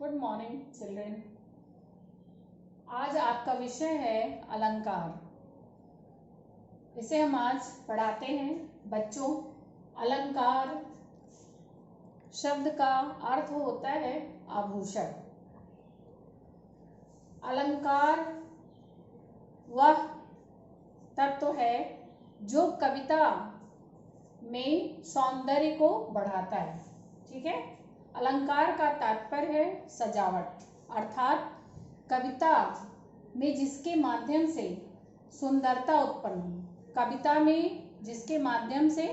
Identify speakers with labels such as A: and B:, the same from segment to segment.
A: Good morning children. आज आपका विषय है अलंकार। इसे हम आज पढ़ाते हैं बच्चों। अलंकार शब्द का अर्थ होता है आभूषण। अलंकार वह तत्व है जो कविता में सौंदर्य को बढ़ाता है। ठीक है। अलंकार का तात्पर्य है सजावट, अर्थात कविता में जिसके माध्यम से सुंदरता उत्पन्न हो, कविता में जिसके माध्यम से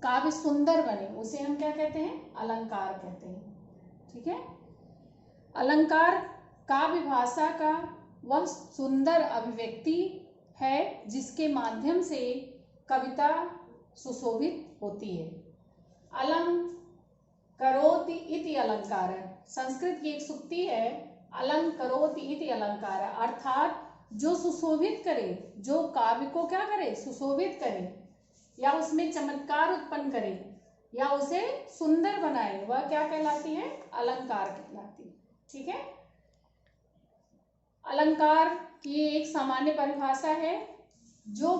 A: काव्य सुंदर बने, उसे हम क्या कहते हैं? अलंकार कहते हैं। ठीक है। अलंकार काव्य भाषा का वह सुंदर अभिव्यक्ति है जिसके माध्यम से कविता सुशोभित होती है। अलंकरोति इति अलंकार, संस्कृत की एक सूक्ति है, अलंकरोति इति अलंकार, अर्थात जो सुशोभित करे, जो काव्य को क्या करे? सुशोभित करे, या उसमें चमत्कार उत्पन्न करे, या उसे सुंदर बनाए, वह क्या कहलाती है? अलंकार कहलाती है। ठीक है। अलंकार की एक सामान्य परिभाषा है जो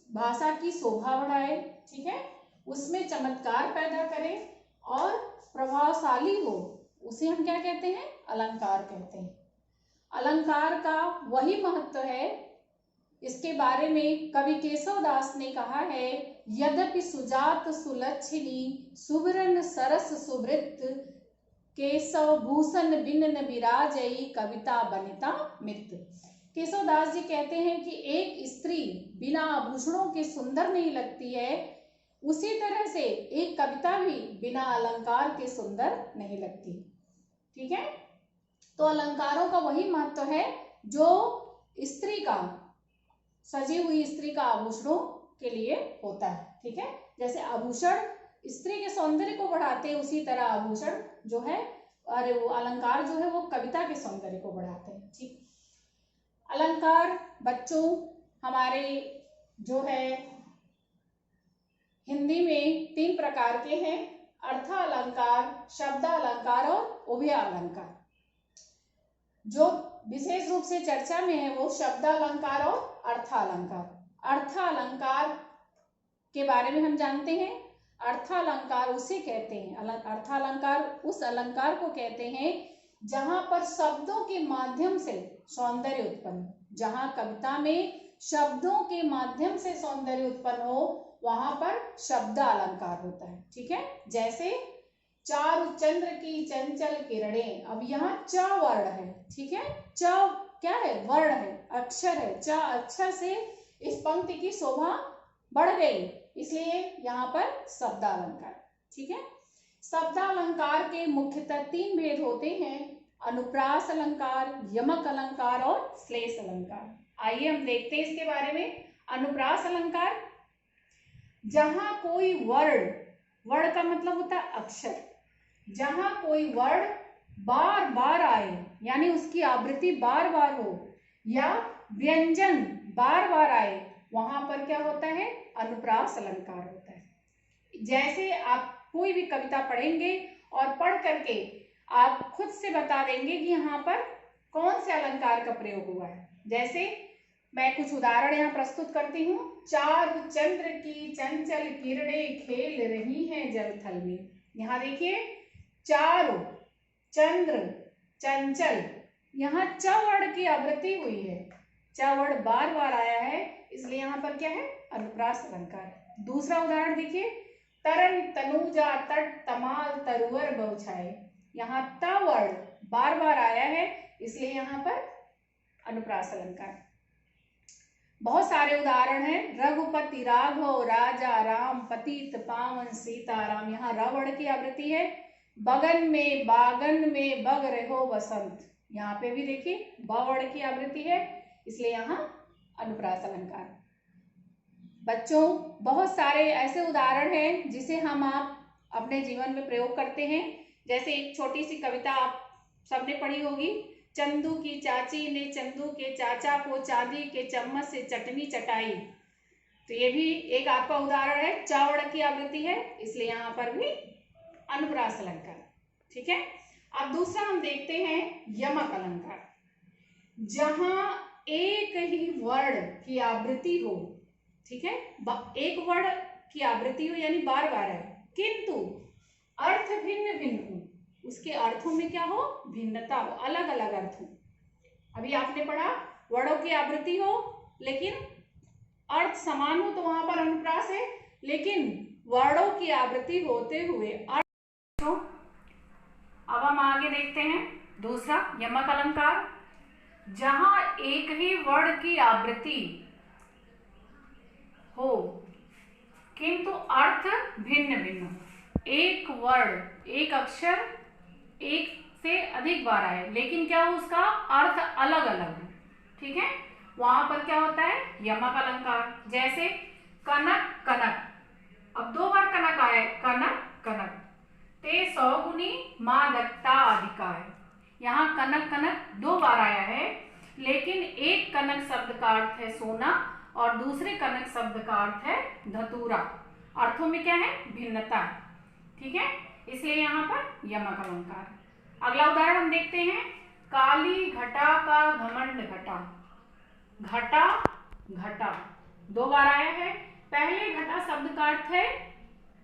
A: भाषा की शोभा बढ़ाए, ठीक है, उसमें चमत्कार पैदा करे और प्रभावशाली हो, उसे हम क्या कहते हैं? अलंकार कहते हैं। अलंकार का वही महत्व है, इसके बारे में कवि केशव दास ने कहा है, यद्यपि सुजात सुलक्षणी सुबरन सरस सुवृत केशव भूषण बिन न विराजई कविता बनिता मित्र। केशव दास जी कहते हैं कि एक स्त्री बिना आभूषणों के सुंदर नहीं लगती है, उसी तरह से एक कविता भी बिना अलंकार के सुंदर नहीं लगती। ठीक है। तो अलंकारों का वही महत्व है जो स्त्री का, सजी हुई स्त्री का आभूषणों के लिए होता है। ठीक है। जैसे आभूषण स्त्री के सौंदर्य को बढ़ाते हैं, उसी तरह आभूषण जो है, अरे वो अलंकार जो है वो कविता के सौंदर्य को बढ़ाते हैं। ठीक। अलंकार बच्चों हमारे जो है हिंदी में 3 प्रकार के हैं, अर्थ अलंकार, शब्द अलंकार और उभय अलंकार। जो विशेष रूप से चर्चा में है वो शब्द अलंकार और अर्थ अलंकार। अर्थ अलंकार के बारे में हम जानते हैं। अर्थ अलंकार उसे कहते हैं, अर्थ अलंकार उस अलंकार को कहते हैं जहां पर शब्दों के माध्यम से सौंदर्य उत्पन्न, जहां कविता में शब्दों के माध्यम से सौंदर्य उत्पन्न हो, वहां पर शब्द अलंकार होता है। ठीक है। जैसे चारु चंद्र की चंचल किरणें, अब यहाँ च वर्ण है। ठीक है। च क्या है? वर्ण है, अक्षर है। च अक्षर से इस पंक्ति की शोभा बढ़ गई, इसलिए यहाँ पर शब्द अलंकार। ठीक है। शब्द अलंकार के मुख्यतः 3 भेद होते हैं, अनुप्रास अलंकार, यमक अलंकार और श्लेष अलंकार। आइए हम देखते हैं इसके बारे में। अनुप्रास अलंकार, जहां कोई वर्ण, वर्ण का मतलब होता है अक्षर, जहां कोई वर्ण बार बार आए, यानी उसकी आवृत्ति बार बार हो, या व्यंजन बार बार आए, वहां पर क्या होता है? अनुप्रास अलंकार होता है। जैसे आप कोई भी कविता पढ़ेंगे और पढ़ करके आप खुद से बता देंगे कि यहाँ पर कौन से अलंकार का प्रयोग हुआ है। जैसे मैं कुछ उदाहरण यहाँ प्रस्तुत करती हूँ। चारु चंद्र की चंचल किरणें खेल रही हैं जल थल में। यहाँ देखिए, चारु चंद्र चंचल, यहाँ च वर्ण की आवृत्ति हुई है, च वर्ण बार बार आया है, इसलिए यहाँ पर क्या है? अनुप्रास अलंकार। दूसरा उदाहरण देखिए, तरन तनुजा तट तमाल तरुवर बौछाए, यहाँ त वर्ण बार बार आया है, इसलिए यहाँ पर अनुप्रास अलंकार। बहुत सारे उदाहरण हैं। रघुपति राघव राजा राम पतित पावन सीताराम, यहाँ र वर्ण की आवृत्ति है। बगन में बागन में बग रहो बसंत, यहाँ पे भी देखिए ब वर्ण की आवृत्ति है, इसलिए यहाँ अनुप्रास अलंकार। बच्चों बहुत सारे ऐसे उदाहरण हैं जिसे हम आप अपने जीवन में प्रयोग करते हैं। जैसे एक छोटी सी कविता आप सबने पढ़ी होगी, चंदू की चाची ने चंदू के चाचा को चांदी के चम्मच से चटनी चटाई। तो ये भी एक आपका उदाहरण है, च वर्ण की आवृत्ति है, इसलिए यहाँ पर भी अनुप्रास अलंकार। ठीक है। अब दूसरा हम देखते हैं यमक अलंकार, जहां एक ही वर्ण की आवृत्ति हो, ठीक है, एक वर्ण की आवृत्ति हो यानी बार बार है, किंतु अर्थ भिन्न भिन्न हो, उसके अर्थों में क्या हो, भिन्नता हो, अलग अलग अर्थ हो। अभी आपने पढ़ा वर्णों की आवृत्ति हो लेकिन अर्थ समान हो तो वहां पर अनुप्रास है, लेकिन वर्णों की आवृत्ति होते हुए अर्थ। अब हम आगे देखते हैं दूसरा यमक अलंकार, जहां एक ही वर्ण की आवृत्ति हो किंतु अर्थ भिन्न भिन्न हो। एक वर्ण, एक अक्षर एक से अधिक बार आए लेकिन क्या हो, उसका अर्थ अलग अलग हो, ठीक है, वहां पर क्या होता है यमक अलंकार। जैसे कनक कनक, अब 2 बार कनक आए, कनक कनक, ते 100 गुनी माँ दत्ता अधिका है। यहाँ कनक कनक 2 बार आया है, लेकिन एक कनक शब्द का अर्थ है सोना और दूसरे कनक शब्द का अर्थ है धतूरा। अर्थों में क्या है, भिन्नता, ठीक है, इसलिए यहाँ पर यमक अलंकार। अगला उदाहरण हम देखते हैं, काली घटा का घमंड घटा। घटा घटा 2 बार आया है। पहले घटा शब्द का अर्थ है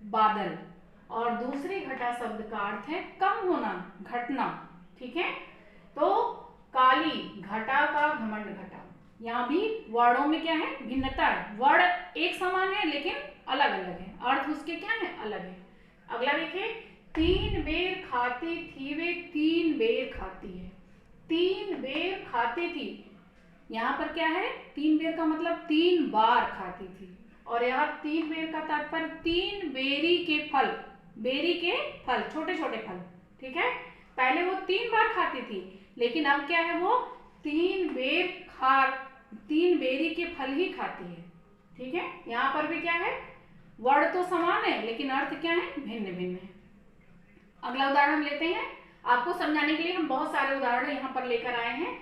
A: बादल और दूसरे घटा शब्द का अर्थ है कम होना, घटना, ठीक है। तो काली घटा का घमंड घटा, यहाँ भी वर्णों में क्या है, भिन्नता है, वर्ण एक समान है लेकिन अलग अलग है, अर्थ उसके क्या है, अलग है। अगला देखिए, 3 बेर खाती थी वे 3 बेर खाती है। 3 बेर खाती थी, यहाँ पर क्या है, 3 बेर का मतलब 3 बार खाती थी, और यहाँ 3 बेर का तात्पर्य 3 बेरी के फल, बेरी के फल, छोटे छोटे फल, ठीक है। पहले वो 3 बार खाती थी लेकिन अब क्या है, वो 3 बेरी के फल ही खाती है, ठीक है। यहाँ पर भी क्या है, वर्ण तो समान है लेकिन अर्थ क्या है, भिन्न भिन्न है। अगला उदाहरण हम लेते हैं, आपको समझाने के लिए हम बहुत सारे उदाहरण यहाँ पर लेकर आए हैं।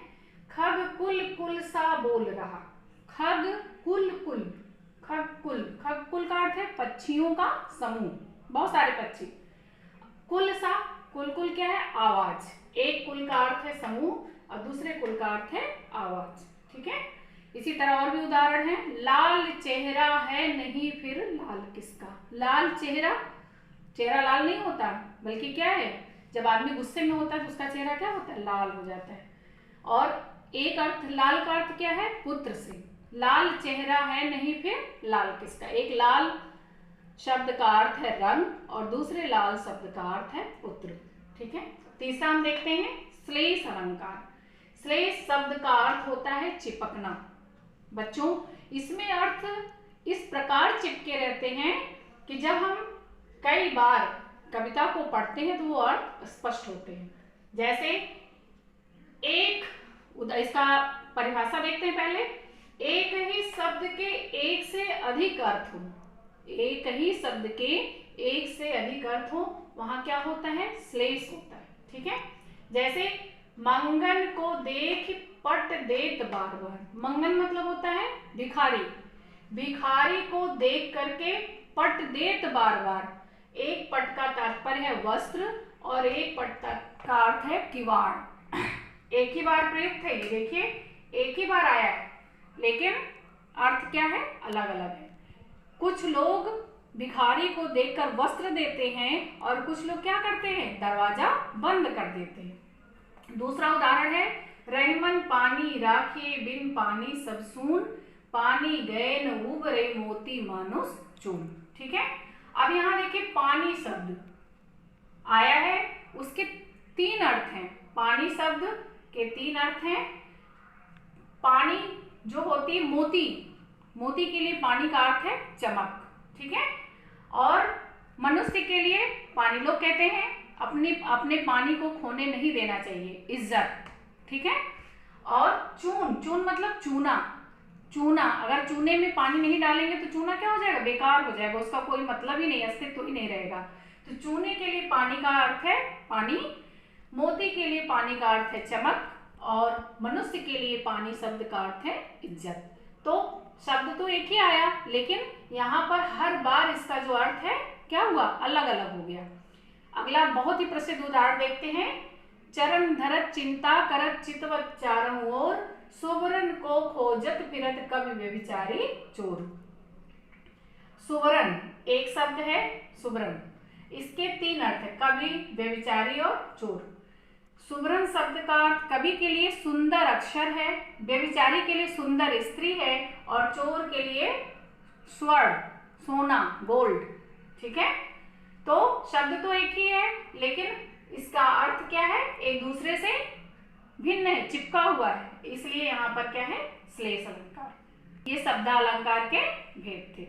A: खग कुल कुल सा बोल रहा। खग कुल कुल, खग कुल का अर्थ है पक्षियों का समूह, बहुत सारे पक्षी। कुल सा, कुल कुल क्या है, आवाज। एक कुल का अर्थ है समूह और दूसरे कुल का अर्थ है आवाज, ठीक है। इसी तरह और भी उदाहरण है, लाल चेहरा है नहीं फिर लाल किसका। लाल चेहरा, चेहरा लाल नहीं होता बल्कि क्या है, जब आदमी गुस्से में होता है तो उसका चेहरा क्या होता है, लाल हो जाता है। और एक अर्थ लाल का अर्थ क्या है, पुत्र से। लाल चेहरा है नहीं फिर लाल किसका, एक लाल शब्द का अर्थ है रंग और दूसरे लाल शब्द का अर्थ है पुत्र, ठीक है। तीसरा हम देखते हैं श्लेष अलंकार। श्लेष शब्द का अर्थ होता है चिपकना। बच्चों, इसमें अर्थ इस प्रकार चिपके रहते हैं कि जब हम कई बार कविता को पढ़ते हैं तो वो अर्थ स्पष्ट होते हैं। जैसे इसका परिभाषा देखते हैं पहले, एक ही शब्द के एक से अधिक अर्थ हो, एक ही शब्द के एक से अधिक अर्थ हो, वहां क्या होता है, श्लेष होता है, ठीक है। जैसे मंगन को देख पट देत बार बार। मंगन मतलब होता है भिखारी, भिखारी को देख करके पट देत बार बार। एक पट का तात्पर्य है वस्त्र और एक पट का अर्थ है किवाड़। एक ही बार प्रयुक्त है, ये देखिए एक ही बार आया है लेकिन अर्थ क्या है, अलग अलग है। कुछ लोग भिखारी को देखकर वस्त्र देते हैं और कुछ लोग क्या करते हैं, दरवाजा बंद कर देते हैं। दूसरा उदाहरण है, रहमन पानी राखे बिन पानी सब सून, पानी गए न उबरे मोती मानुस चून, ठीक है। अब यहाँ देखिए पानी शब्द आया है, उसके 3 अर्थ हैं। पानी शब्द के 3 अर्थ हैं। पानी जो होती है मोती, मोती के लिए पानी का अर्थ है चमक, ठीक है। और मनुष्य के लिए पानी, लोग कहते हैं अपने पानी को खोने नहीं देना चाहिए, इज्जत, ठीक है। और चून, चून मतलब चूना, चूना, अगर चूने में पानी नहीं डालेंगे तो चूना क्या हो जाएगा, बेकार हो जाएगा, उसका कोई मतलब ही नहीं, अस्तित्व ही नहीं रहेगा। तो चूने के लिए पानी का अर्थ है पानी, मोती के लिए पानी का अर्थ है चमक और मनुष्य के लिए पानी शब्द का अर्थ है इज्जत। तो शब्द तो एक ही आया लेकिन यहाँ पर हर बार इसका जो अर्थ है क्या हुआ, अलग अलग हो गया। अगला बहुत ही प्रसिद्ध उदाहरण देखते हैं। चरण धरत चिंता करत चितवत चारों ओर, सुवरन को खोजत फिरत कवि व्यभिचारी चोर। सुवरन एक शब्द है, सुवरन, इसके 3 अर्थ है, कवि, व्यभिचारी और चोर। सुवरन शब्द का अर्थ कवि के लिए सुंदर अक्षर है, व्यभिचारी के लिए सुंदर स्त्री है और चोर के लिए स्वर्ण, सोना, गोल्ड। ठीक है, तो शब्द तो एक ही है लेकिन इसका अर्थ क्या है, एक दूसरे से भिन्न है, चिपका हुआ है, इसलिए यहाँ पर क्या है, श्लेष अलंकार। ये शब्दालंकार के भेद थे।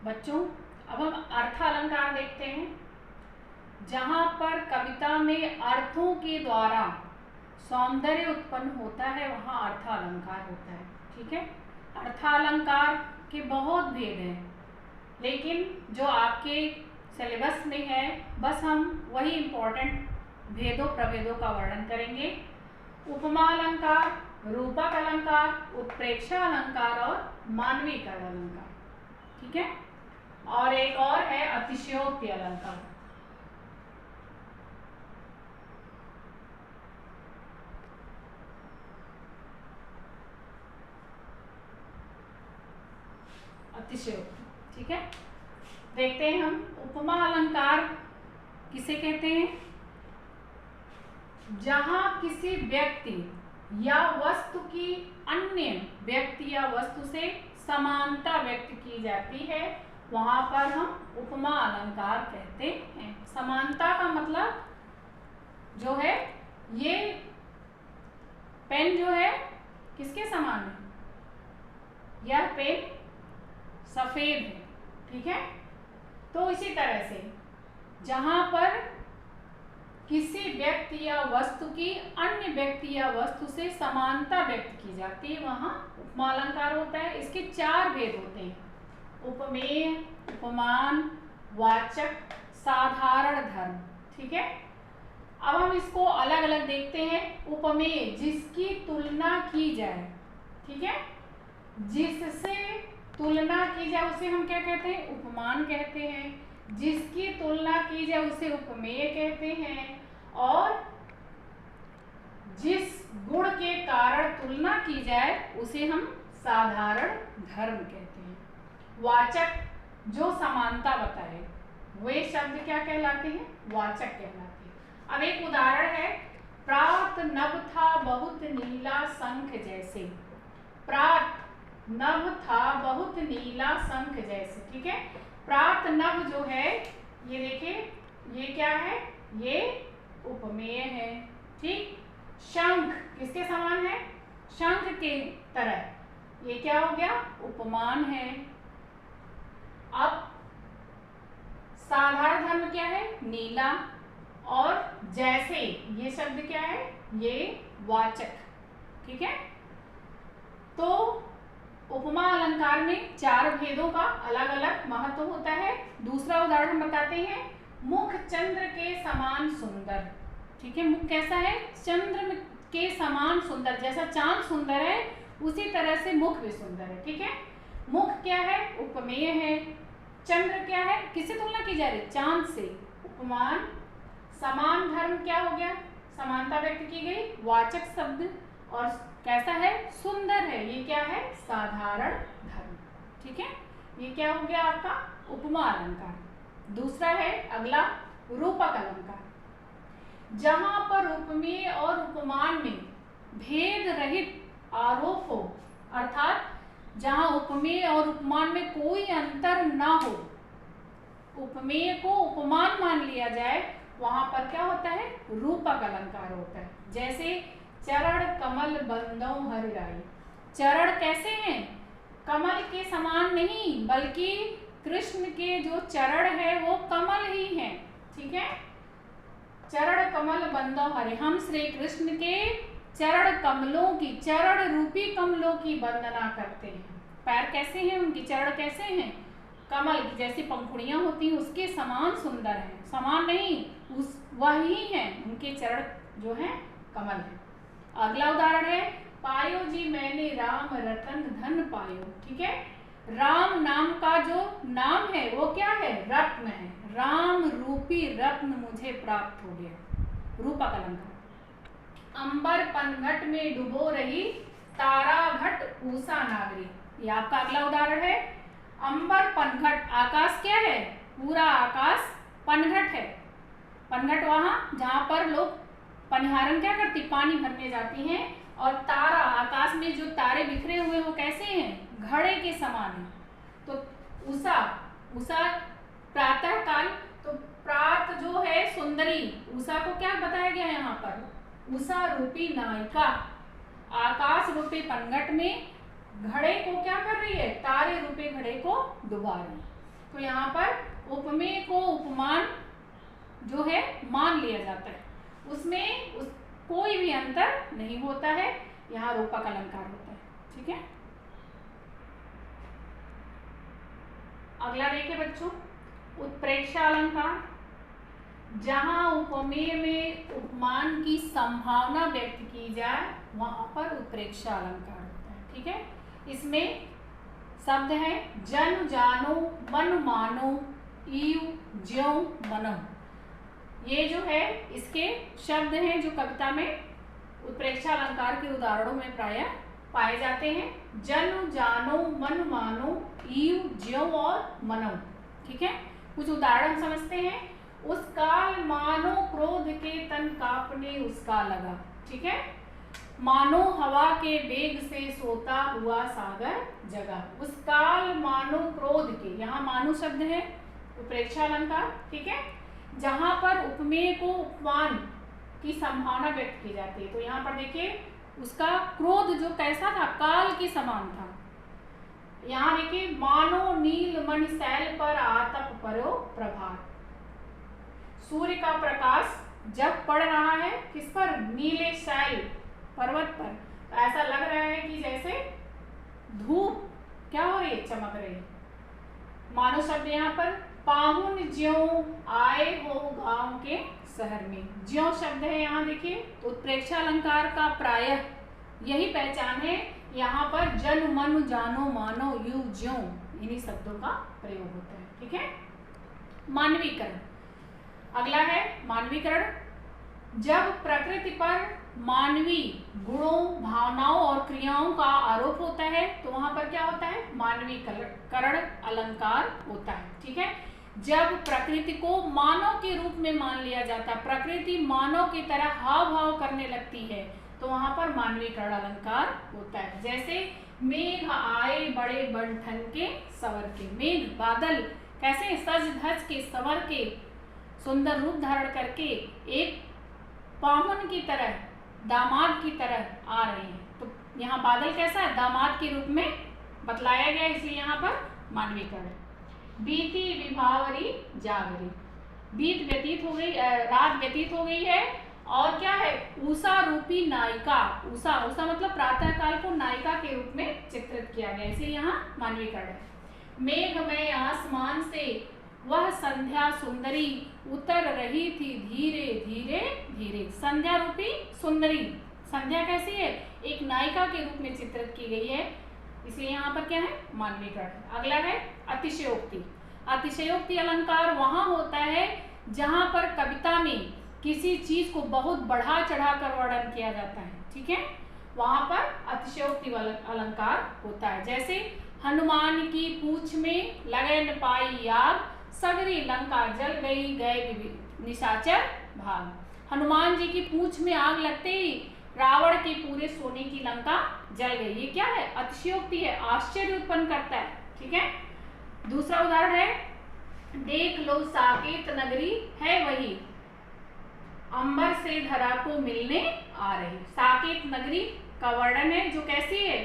A: बच्चों अब हम अर्थालंकार देखते हैं। जहाँ पर कविता में अर्थों के द्वारा सौंदर्य उत्पन्न होता है वहाँ अर्थालंकार होता है। ठीक है, अर्थालंकार के बहुत भेद हैं, लेकिन जो आपके सिलेबस में है बस हम वही इम्पोर्टेंट भेदों प्रभेदों का वर्णन करेंगे। उपमा अलंकार, रूपक अलंकार, उत्प्रेक्षा अलंकार और मानविक अलंकार। ठीक है, और एक और है अतिशयोक्ति अलंकार। अतिशयोक्ति, ठीक है, देखते हैं हम। उपमा अलंकार किसे कहते हैं? जहां किसी व्यक्ति या वस्तु की अन्य व्यक्ति या वस्तु से समानता व्यक्त की जाती है वहां पर हम उपमा अलंकार कहते हैं। समानता का मतलब जो है, ये पेन जो है किसके समान है? यह पेन सफेद है। ठीक है, तो इसी तरह से जहां पर किसी व्यक्ति या वस्तु की अन्य व्यक्ति या वस्तु से समानता व्यक्त की जाती है वहां उपमा अलंकार होता है। इसके 4 भेद होते हैं, उपमेय, उपमान, वाचक, साधारण धर्म। ठीक है, अब हम इसको अलग अलग देखते हैं। उपमेय, जिसकी तुलना की जाए। ठीक है, जिससे तुलना की जाए उसे हम क्या कहते हैं? उपमान कहते हैं। जिसकी तुलना की जाए उसे उपमेय कहते हैं, और जिस गुण के कारण तुलना की जाए उसे हम साधारण धर्म कहते हैं। वाचक, जो समानता बताए, वे शब्द क्या कहलाते हैं? वाचक कहलाते हैं। अब एक उदाहरण है, प्रात नभ था बहुत नीला शंख जैसे। प्रात नभ था बहुत नीला शंख जैसे। ठीक है, प्रात नभ जो है ये देखिए, ये क्या है? ये उपमेय है। ठीक, शंख किसके समान है? शंख के तरह, ये क्या हो गया? उपमान है। अब साधारण धर्म क्या है? नीला, और जैसे ये शब्द क्या है? ये वाचक। ठीक है, तो उपमा अलंकार में 4 भेदों का अलग अलग महत्व होता है। दूसरा उदाहरण हम बताते हैं, मुख चंद्र के समान सुंदर। ठीक है, मुख कैसा है? चंद्र के समान सुंदर, जैसा चांद सुंदर है उसी तरह से मुख भी सुंदर है। ठीक है, मुख क्या है? उपमेय है। चंद्र क्या है? किससे तुलना की जा रही? चांद से, उपमान। समान धर्म क्या हो गया? समानता व्यक्त की गई, वाचक शब्द। और कैसा है? सुंदर है, ये क्या है? साधारण धर्म। ठीक है, ये क्या हो गया आपका? उपमा अलंकार। दूसरा है अगला, रूपक अलंकार। जहां पर उपमेय और उपमान में भेद रहित आरोप हो, अर्थात जहां उपमेय और उपमान में कोई अंतर ना हो, उपमेय को उपमान मान लिया जाए, वहां पर क्या होता है? रूपक अलंकार होता है। जैसे चरण कमल बंदो हरिराई। चरण कैसे हैं? कमल के समान नहीं, बल्कि कृष्ण के जो चरण है वो कमल ही हैं। ठीक है, चरण कमल बंदो हरि, हम श्री कृष्ण के चरण कमलों की, चरण रूपी कमलों की वंदना करते हैं। पैर कैसे हैं उनकी? चरण कैसे हैं? कमल की जैसी पंखुड़ियां होती हैं उसके समान सुंदर हैं। समान नहीं, उस वही हैं, उनके चरण जो हैं कमल है। अगला उदाहरण है, पायो जी मैंने राम रतन धन पायो। ठीक है,
B: राम नाम का जो नाम है वो क्या है? रत्न है। राम रूपी रत्न मुझे प्राप्त हो गया, रूपक अलंकार। अंबर पनघट में डुबो रही तारा घट ऊषा नागरी, ये आपका अगला उदाहरण है। अंबर पनघट, आकाश क्या है? पूरा आकाश पनघट है। पनघट वहां जहां पर लोग पनिहारन क्या करती, पानी भरने जाती हैं। और तारा, आकाश में जो तारे बिखरे हुए वो कैसे हैं? घड़े के समान है। तो उषा, उषा प्रातः काल, तो प्रात जो है सुंदरी, उषा को क्या बताया गया है यहाँ पर? उषा रूपी नायिका आकाश रूपी पनघट में घड़े को क्या कर रही है? तारे रूपी घड़े को डुबा रही है। तो यहाँ पर उपमेय को उपमान जो है मान लिया जाता है, उसमें कोई भी अंतर नहीं होता है, यहाँ रूपक अलंकार होता है। ठीक है, अगला देखिए बच्चों, उत्प्रेक्षा अलंकार। जहां उपमेय में उपमान की संभावना व्यक्त की जाए वहां पर उत्प्रेक्षा अलंकार होता है। ठीक है, इसमें शब्द है जन जानो मन मानो ईव ज्यों मनो, ये जो है इसके शब्द हैं जो कविता में उत्प्रेक्षा अलंकार के उदाहरणों में प्रायः पाए जाते हैं। जन जानो मन मानो ईव ज्यों और मनो। ठीक है, कुछ उदाहरण समझते हैं। उस काल मानो क्रोध के तन कांपने उसका लगा। ठीक है, मानो हवा के वेग से सोता हुआ सागर जगा। उस काल मानो क्रोध के, यहाँ मानो शब्द है उत्प्रेक्षा अलंकार। ठीक है, जहां पर उपमेय को उपमान की संभावना व्यक्त की जाती है। तो यहाँ पर देखिए उसका क्रोध जो कैसा था? काल के समान था। यहाँ देखिए मानो नील मणि शैल पर आतप परो प्रभात, सूर्य का प्रकाश जब पड़ रहा है किस पर? नीले शैल पर्वत पर, तो ऐसा लग रहा है कि जैसे धूप क्या हो रही है? चमक रही है। मानो शब्द यहाँ पर पाहुन ज्यों आए हो गांव के शहर में, ज्यों शब्द है यहाँ देखिए। तो उत्प्रेक्षा अलंकार का प्रायः यही पहचान है, यहाँ पर जन मन जानो मानो यू ज्यों, इन्हीं शब्दों का प्रयोग होता है। ठीक है, मानवीकरण अगला है। मानवीकरण, जब प्रकृति पर मानवीय गुणों भावनाओं और क्रियाओं का आरोप होता है तो वहां पर क्या होता है? मानवीकरण अलंकार होता है। ठीक है, जब प्रकृति को मानव के रूप में मान लिया जाता है, प्रकृति मानव की तरह हाव भाव करने लगती है, तो वहां पर मानवीकरण अलंकार होता है। जैसे मेघ आए बड़े बंठन के सवर के, मेघ बादल कैसे सज धज के सवर के सुंदर रूप धारण करके एक पाहुन की तरह, दामाद की तरह आ रहे हैं। तो यहाँ बादल कैसा है? दामाद के रूप में बतलाया गया, इसलिए यहाँ पर मानवीकरण। बीती विभावरी जागरी, बीत व्यतीत हो गई, रात व्यतीत हो गई है, और क्या है? उषा रूपी नायिका, उषा, उषा मतलब प्रातः काल को नायिका के रूप में चित्रित किया गया, इसलिए यहाँ मानवीकरण है। मेघमय आसमान से वह संध्या सुंदरी उतर रही थी धीरे धीरे धीरे, संध्या रूपी सुंदरी, संध्या कैसी है? एक नायिका के रूप में चित्रित की गई है, इसलिए यहाँ पर क्या है? मानवीकरण। अगला है अतिशयोक्ति। अतिशयोक्ति अलंकार वहां होता है जहां पर कविता में किसी चीज को बहुत बढ़ा चढ़ा कर वर्णन किया जाता है। ठीक है, वहां पर अतिशयोक्ति अलंकार होता है। जैसे हनुमान की पूंछ में लगे न पाई आग, सगरी लंका जल गई गए निशाचर भाग। हनुमान जी की पूंछ में आग लगते ही रावण के पूरे सोने की लंका जल गई। ये क्या है? अतिशयोक्ति है, आश्चर्य उत्पन्न करता है। ठीक है, दूसरा उदाहरण है, देख लो साकेत नगरी है वही, अंबर से धरा को मिलने आ रही। साकेत नगरी का वर्णन है जो कैसी है?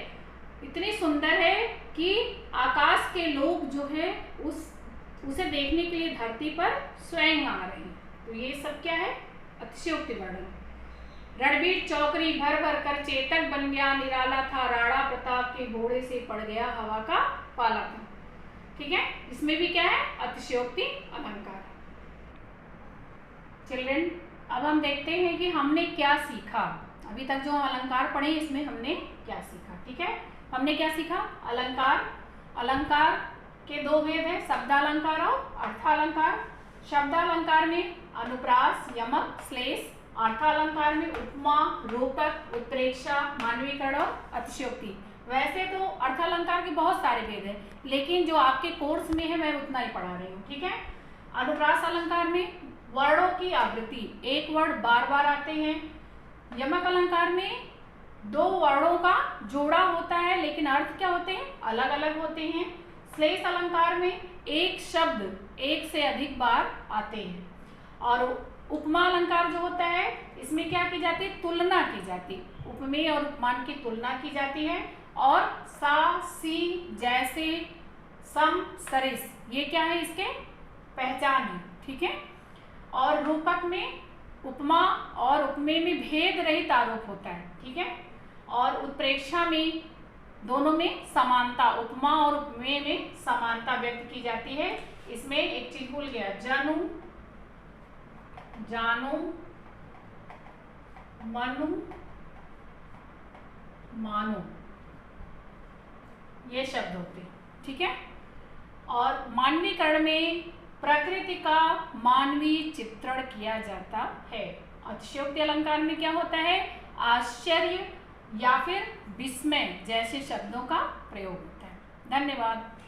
B: इतनी सुंदर है कि आकाश के लोग जो है उसे देखने के लिए धरती पर स्वयं आ रहे हैं। तो ये सब क्या है? अतिशयोक्ति वर्णन। रणबीर चौकरी भर भर कर चेतक बन गया निराला था, राणा प्रताप के घोड़े से पड़ गया हवा का पाला था। ठीक है, इसमें भी क्या है? अतिशयोक्ति अलंकार। चिल्ड्रन, अब हम देखते हैं कि हमने क्या सीखा। अभी तक जो हम अलंकार पढ़े इसमें हमने क्या सीखा। ठीक है, हमने क्या सीखा? अलंकार अलंकार के दो भेद हैं, शब्दालंकार और अर्थालंकार। शब्दालंकार में अनुप्रास, यमक, श्लेष। अर्थालंकार में उपमा, रूपक, उत्प्रेक्षा, मानवीकरण और अतिशयोक्ति। वैसे तो अर्थालंकार के बहुत सारे भेद हैं, लेकिन जो आपके कोर्स में है मैं उतना ही पढ़ा रही हूँ, ठीक है। अनुप्रास अलंकार में वर्णों की आवृत्ति, एक वर्ण बार बार आते हैं। यमक अलंकार में दो वर्णों का जोड़ा होता है, लेकिन अर्थ क्या होते हैं, अलग अलग होते हैं। श्लेष अलंकार में एक शब्द एक से अधिक बार आते हैं। और उपमा अलंकार जो होता है, इसमें क्या की जाती है, तुलना की जाती है, उपमेय और उपमान की तुलना की जाती है। और सा, सी, जैसे, सम, सरिस, ये क्या है, इसके पहचान है, ठीक है। और रूपक में उपमा और उपमेय में भेद रहित आरोप होता है, ठीक है। और उत्प्रेक्षा में दोनों में समानता, उपमा और उपमेय में समानता व्यक्त की जाती है। इसमें एक चीज भूल गया, जानू, जानो, मनु, मानो, ये शब्द होते हैं, ठीक है। और मानवीकरण में प्रकृति का मानवीय चित्रण किया जाता है। अतिशयोक्ति अलंकार में क्या होता है, आश्चर्य या फिर विस्मय जैसे शब्दों का प्रयोग होता है। धन्यवाद।